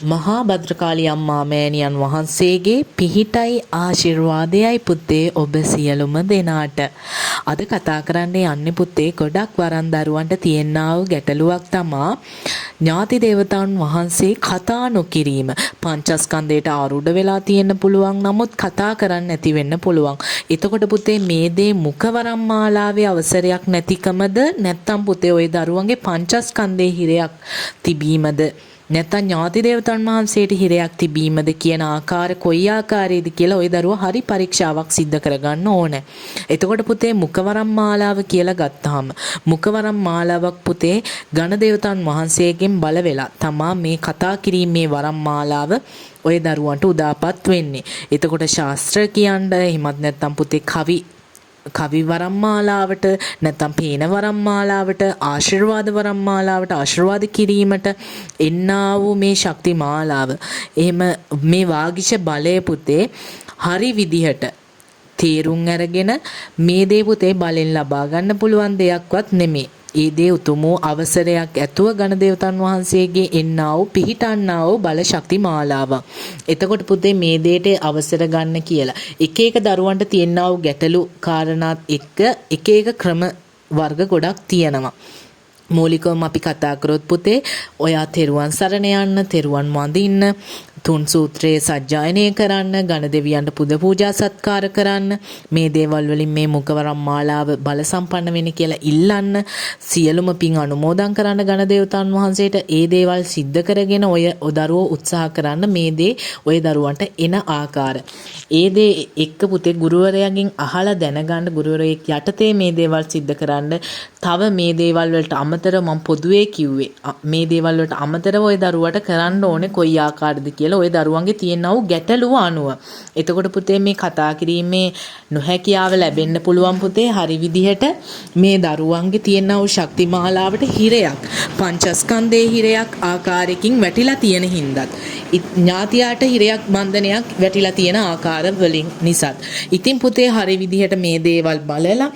මහා භද්‍රකාලී අම්මා මෑණියන් වහන්සේගේ පිහිටයි ආශිර්වාදයයි පුතේ ඔබ සියලුම දෙනාට. අද කතා කරන්න යන්නේ පුතේ ගොඩක් වරන් දරුවන්ට තියෙනා වූ ගැටලුවක් තමා ඥාති දේවතාවුන් වහන්සේ කතා නොකිරීම. පංචස්කන්ධයට ආරූඪ වෙලා තියෙන්න පුළුවන්, නමුත් කතා කරන්න නැති වෙන්න පුළුවන්. එතකොට පුතේ මේ දේ මුඛවරම් මාලාවේ අවසරයක් නැතිකමද නැත්නම් පුතේ ওই දරුවන්ගේ පංචස්කන්ධයේ හිරයක් තිබීමද නැත්නම් ඥාති දේවතාවුන් වහන්සේට හිරයක් තිබීමද කියන ආකාර කොයි ආකාරයේද කියලා ওই දරුවා හරි පරීක්ෂාවක් සිද්ධ කරගන්න ඕනේ. එතකොට පුතේ මුඛවරම් මාලාව කියලා ගත්තාම මුඛවරම් මාලාවක් පුතේ ඝන දේවතාවුන් වහන්සේගෙන් බල වෙලා තමා මේ කතා කිරීමේ වරම් මාලාව ওই දරුවන්ට උදාපත් වෙන්නේ. එතකොට ශාස්ත්‍ර කියන්නේ එහෙමත් නැත්නම් පුතේ කවි වරම් මාලාවට නැත්නම් පේන වරම් මාලාවට ආශිර්වාද වරම් මාලාවට ආශිර්වාද කිරීමට එන්නා වූ මේ ශක්ති මාලාව එහෙම මේ වාගිෂ බලය පුතේ හරි විදිහට තේරුම් අරගෙන මේ දේ පුතේ බලෙන් ලබා ගන්න පුළුවන් දෙයක්වත් නෙමෙයි. ඒ දේ උතුම් වූ අවසරයක් ඇතුව ඝන දේවතාවුන් වහන්සේගේ එන්නා වූ පිහිටන්නා වූ බල ශක්ති මාලාවක්. එතකොට පුතේ මේ දෙයට අවසර ගන්න කියලා එක එක දරුවන්ට තියෙනා වූ ගැටලු කාරණාත් එක්ක එක එක ක්‍රම වර්ග ගොඩක් තියෙනවා. මූලිකවම අපි කතා කරොත් පුතේ ඔයා තෙරුවන් සරණ යන්න, තෙරුවන් වඳින්න, තුන් සූත්‍රයේ සජ්ජායනය කරන්න, ඝන දෙවියන්ට පුද පූජා සත්කාර කරන්න, මේ දේවල් වලින් මේ මුඛවරම් මාලාව බල සම්පන්න වෙන්න කියලා ඉල්ලන්න, සියලුම පින් අනුමෝදන් කරන්න ඝන දේවතාවුන් වහන්සේට ඒ දේවල් සිද්ධ කරගෙන ඔය දරුවෝ උත්සාහ කරන්න මේ දේ ඔය දරුවන්ට එන ආකාර. ඒ දේ එක්ක පුතේ ගුරුවරයාගෙන් අහලා දැනගන්න, ගුරුවරයෙක් යටතේ මේ දේවල් සිද්ධ කරන්න. තව මේ දේවල් වලට අමතරව මම පොදුවේ කිව්වේ මේ දේවල් වලට අමතරව ඔය දරුවට කරන්න ඕනේ කොයි ආකාරද කියලා ඔය දරුවන්ගේ තියෙනා වූ ගැටලුව අනුව. එතකොට පුතේ මේ කතා කිරීමේ නොහැකියාව ලැබෙන්න පුළුවන් පුතේ හරි විදිහට මේ දරුවන්ගේ තියෙනා වූ ශක්ති මාලාවට හිරයක්, පංචස්කන්ධයේ හිරයක් ආකාරයකින් වැටිලා තියෙන හින්දාත්, ඥාතියාට හිරයක් බන්ධනයක් වැටිලා තියෙන ආකාර වලින් නිසාත්. ඉතින් පුතේ හරි විදිහට මේ දේවල් බලලා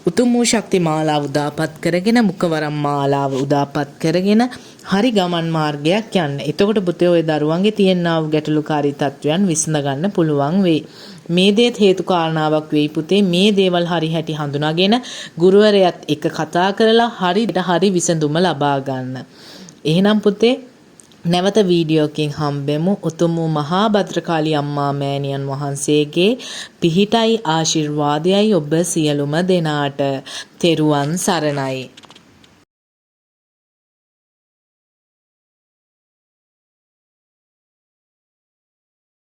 උතුම් වූ ශක්ති මාලාව උදාපත් කරගෙන මුඛවරම් මාලාව උදාපත් කරගෙන හරි ගමන් මාර්ගයක් යන්න. එතකොට පුතේ ඔය දරුවන්ගේ තියෙනා වූ ගැටලුකාරී තත්වයන් විසඳ ගන්න පුළුවන් වෙයි. මේ දේත් හේතු කාරණාවක් වෙයි පුතේ. මේ දේවල් හරි හැටි හඳුනාගෙන ගුරුවරයාත් එක්ක කතා කරලා හරි විසඳුම ලබා ගන්න. එහෙනම් පුතේ නැවත වීඩියෝකින් හම්බෙමු. උතුම් වූ මහා භද්‍රකාලී අම්මා මෑණියන් වහන්සේගේ පිහිටයි ආශිර්වාදයයි ඔබ සියලුම දෙනාට. තෙරුවන් සරණයි.